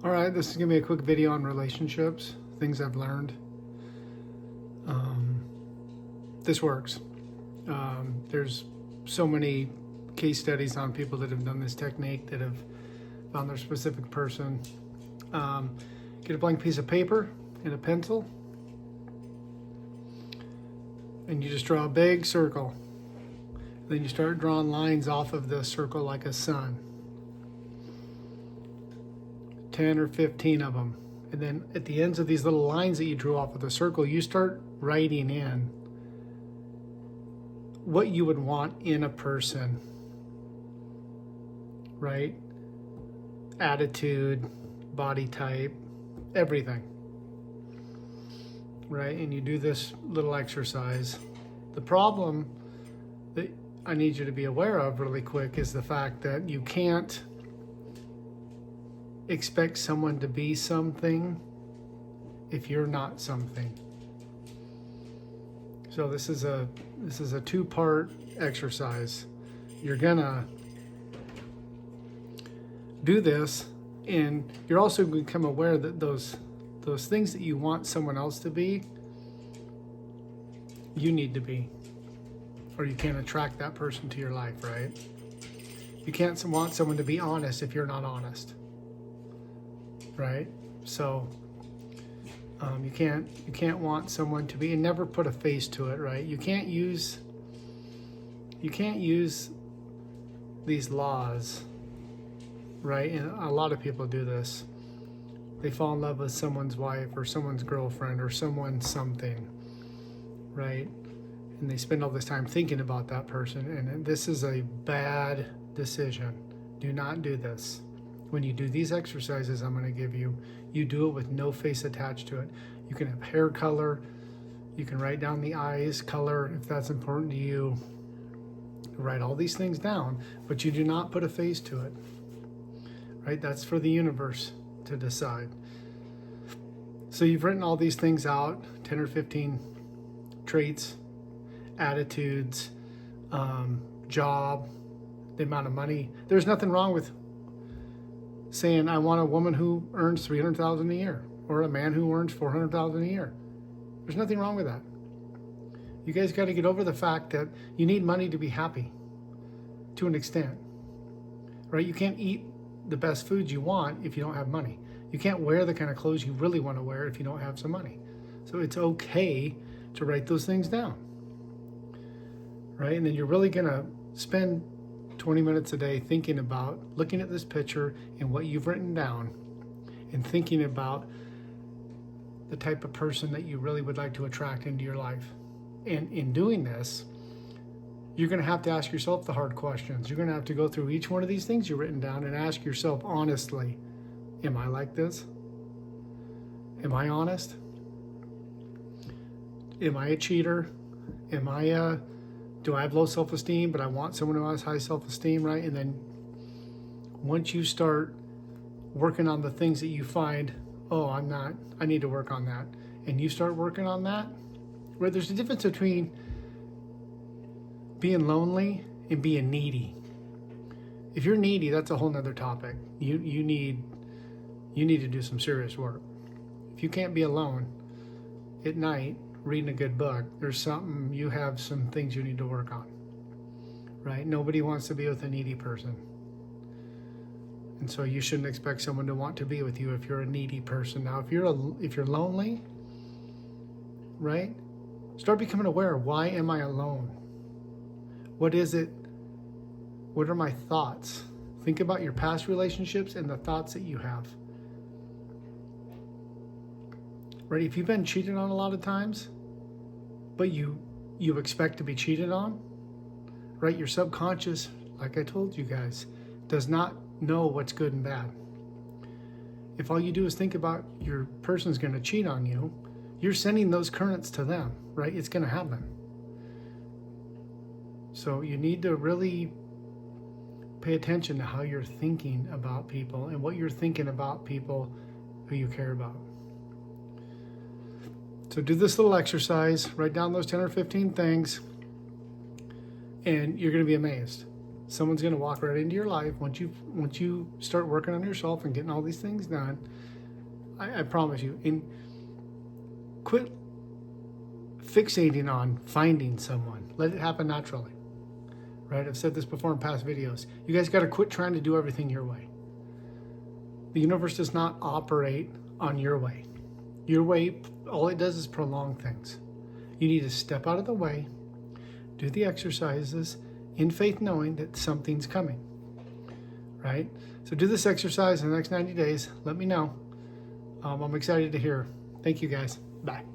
All right, this is going to be a quick video on relationships, things I've learned. This works. There's so many case studies on people that have done this technique, that have found their specific person. Get a blank piece of paper and a pencil, and you just draw a big circle. Then you start drawing lines off of the circle like a sun. 10 or 15 of them. And then at the ends of these little lines that you drew off of the circle, you start writing in what you would want in a person, right? Attitude, body type, everything, right? And you do this little exercise. The problem that I need you to be aware of really quick is the fact that you can't expect someone to be something if you're not something. So this is a two-part exercise. You're gonna do this, and you're also going to become aware that those things that you want someone else to be, you need to be, or you can't attract that person to your life, right? You can't want someone to be honest if you're not honest, right? So you can't want someone to be, and never put a face to it, right? You can't use these laws, right? And a lot of people do this. They fall in love with someone's wife or someone's girlfriend or someone something, right? And they spend all this time thinking about that person, and this is a bad decision. Do not do this. When you do these exercises I'm going to give you, you do it with no face attached to it. You can have hair color, you can write down the eyes color if that's important to you. Write all these things down, but you do not put a face to it, right? That's for the universe to decide. So you've written all these things out, 10 or 15 traits, attitudes, job, the amount of money. There's nothing wrong with saying I want a woman who earns $300,000 a year or a man who earns $400,000 a year. There's nothing wrong with that. You guys got to get over the fact that you need money to be happy to an extent, right? You can't eat the best foods you want if you don't have money. You can't wear the kind of clothes you really want to wear if you don't have some money. So it's okay to write those things down, right? And then you're really going to spend 20 minutes a day thinking about, looking at this picture and what you've written down, and thinking about the type of person that you really would like to attract into your life. And in doing this, you're going to have to ask yourself the hard questions. You're going to have to go through each one of these things you've written down and ask yourself honestly, am I like this? Am I honest? Am I a cheater? Do I have low self-esteem, but I want someone who has high self-esteem, right? And then once you start working on the things that you find, oh, I need to work on that. And you start working on that, right? There's a difference between being lonely and being needy. If you're needy, that's a whole nother topic. You need to do some serious work. If you can't be alone at night reading a good book, you have some things you need to work on, right? Nobody wants to be with a needy person. And so you shouldn't expect someone to want to be with you if you're a needy person. Now, if you're lonely, right? Start becoming aware. Why am I alone? What is it? What are my thoughts? Think about your past relationships and the thoughts that you have. Right? If you've been cheated on a lot of times, but you expect to be cheated on, right? Your subconscious, like I told you guys, does not know what's good and bad. If all you do is think about your person's going to cheat on you, you're sending those currents to them, right? It's going to happen. So you need to really pay attention to how you're thinking about people and what you're thinking about people who you care about. So do this little exercise, write down those 10 or 15 things, and you're going to be amazed. Someone's going to walk right into your life once you start working on yourself and getting all these things done. I promise you. And quit fixating on finding someone. Let it happen naturally. Right? I've said this before in past videos. You guys got to quit trying to do everything your way. The universe does not operate on your way. Your way, all it does is prolong things. You need to step out of the way, do the exercises in faith, knowing that something's coming. Right? So do this exercise in the next 90 days. Let me know. I'm excited to hear. Thank you, guys. Bye.